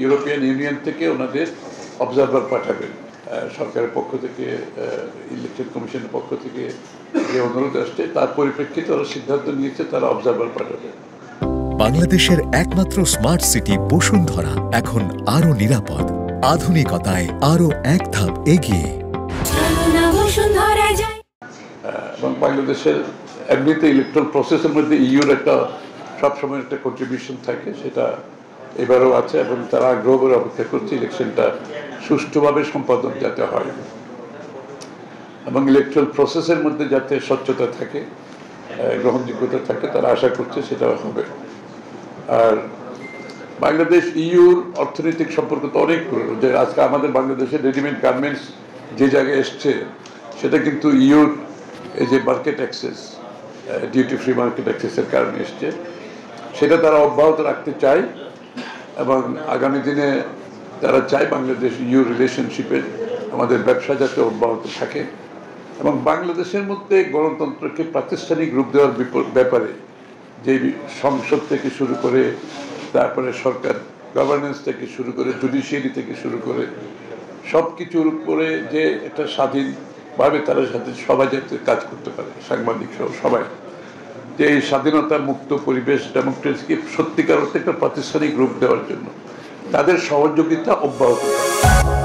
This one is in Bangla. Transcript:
ইউরোপিয়ান ইউনিয়ন থেকে ওনাদের অবজারভার পাঠাবেন। সরকারের পক্ষ থেকে, ইলেকশন কমিশনের পক্ষ থেকে যে অনুরোধ আসছে তার পরিপ্রেক্ষিতে ওরা সিদ্ধান্ত নিয়েছে তারা অবজারভার পাঠাবে। বাংলাদেশের একমাত্র স্মার্ট সিটি বসুন্ধরা এখন আরো নিরাপদ, আধুনিকতায় আরো এক ধাপ এগিয়ে। এবং বাংলাদেশের এমনিতে ইলেকট্রাল প্রসেসের মধ্যে ইউর একটা সবসময় একটা কন্ট্রিবিউশন থাকে, সেটা এবারও আছে এবং তারা আগ্রহ করে অপেক্ষা করছে ইলেকশনটা সুষ্ঠুভাবে সম্পাদন যাতে হয় এবং ইলেকট্রাল প্রসেসের মধ্যে যাতে স্বচ্ছতা থাকে, গ্রহণযোগ্যতা থাকে, তারা আশা করছে সেটা হবে। আর বাংলাদেশ ইউর অর্থনৈতিক সম্পর্ক তো অনেক পুরনো, যে আজকে আমাদের বাংলাদেশের রেডিমেড গার্মেন্টস যে জায়গায় এসছে সেটা কিন্তু ইউর এই যে market access, duty free market অ্যাক্সেসের কারণে এসছে, সেটা তারা অব্যাহত রাখতে চায় এবং আগামী দিনে তারা চায় বাংলাদেশ ইউ রিলেশনশিপের আমাদের ব্যবসা যাতে অব্যাহত থাকে এবং বাংলাদেশের মধ্যে গণতন্ত্রকে প্রাতিষ্ঠানিক রূপ দেওয়ার ব্যাপারে যে সংসদ থেকে শুরু করে, তারপরে সরকার গভর্নেন্স থেকে শুরু করে, জুডিশিয়ারি থেকে শুরু করে সব কিছুর উপরে যে একটা স্বাধীনভাবে তারা সাথে সবাই যাতে কাজ করতে পারে, সাংবাদিক সহ সবাই, যে এই স্বাধীনতা মুক্ত পরিবেশ ডেমোক্রেসিকে সত্যিকার অর্থে একটা প্রাতিষ্ঠানিক রূপ দেওয়ার জন্য তাদের সহযোগিতা অব্যাহত থাকে।